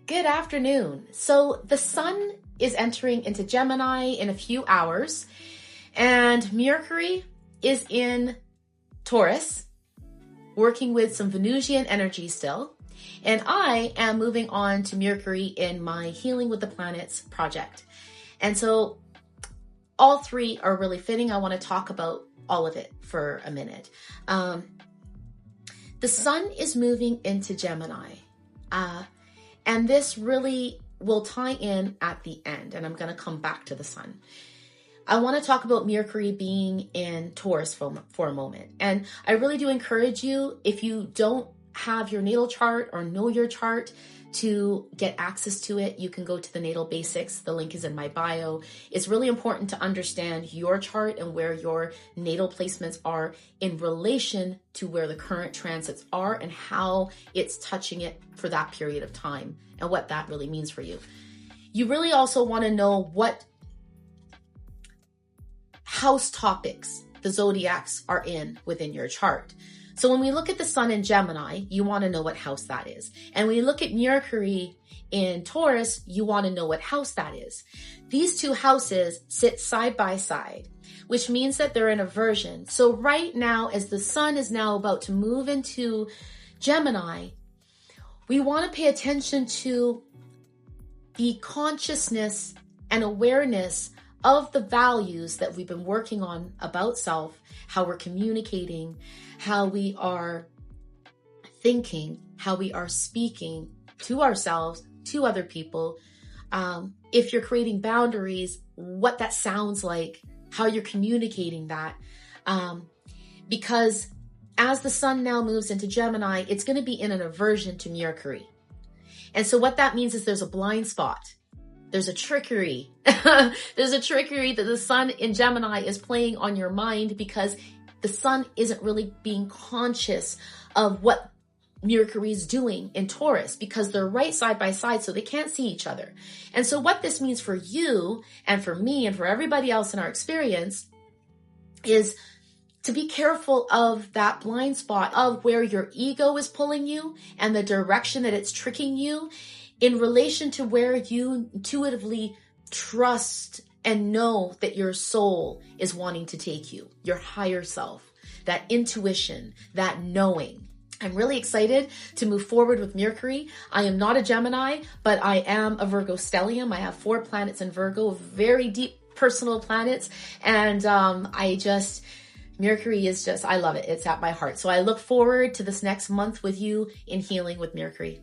Good afternoon. So the sun is entering into Gemini in a few hours, and Mercury is in Taurus, working with some Venusian energy still. And I am moving on to Mercury in my Healing with the Planets project. And so all three are really fitting. I want to talk about all of it for a minute. The sun is moving into Gemini. And this really will tie in at the end, and I'm going to come back to the sun. I want to talk about Mercury being in Taurus for a moment. And I really do encourage you, if you don't have your natal chart or know your chart, to get access to it, you can go to the Natal Basics. The link is in my bio. It's really important to understand your chart and where your natal placements are in relation to where the current transits are and how it's touching it for that period of time and what that really means for you. You really also want to know what house topics the zodiacs are in within your chart. So when we look at the sun in Gemini, you want to know what house that is. And when you look at Mercury in Taurus, you want to know what house that is. These two houses sit side by side, which means that they're in aversion. So right now, as the sun is now about to move into Gemini, we want to pay attention to the consciousness and awareness of the values that we've been working on about self, how we're communicating, how we are thinking, how we are speaking to ourselves, to other people. If you're creating boundaries, what that sounds like, how you're communicating that. Because as the sun now moves into Gemini, it's going to be in an aversion to Mercury. And so what that means is there's a blind spot. There's a trickery. There's a trickery that the sun in Gemini is playing on your mind because the sun isn't really being conscious of what Mercury is doing in Taurus because they're right side by side, so they can't see each other. And so what this means for you and for me and for everybody else in our experience is to be careful of that blind spot of where your ego is pulling you and the direction that it's tricking you in relation to where you intuitively trust and know that your soul is wanting to take you, your higher self, that intuition, that knowing. I'm really excited to move forward with Mercury. I am not a Gemini, but I am a Virgo stellium. I have 4 planets in Virgo, very deep personal planets. And Mercury is just, I love it. It's at my heart. So I look forward to this next month with you in Healing with Mercury.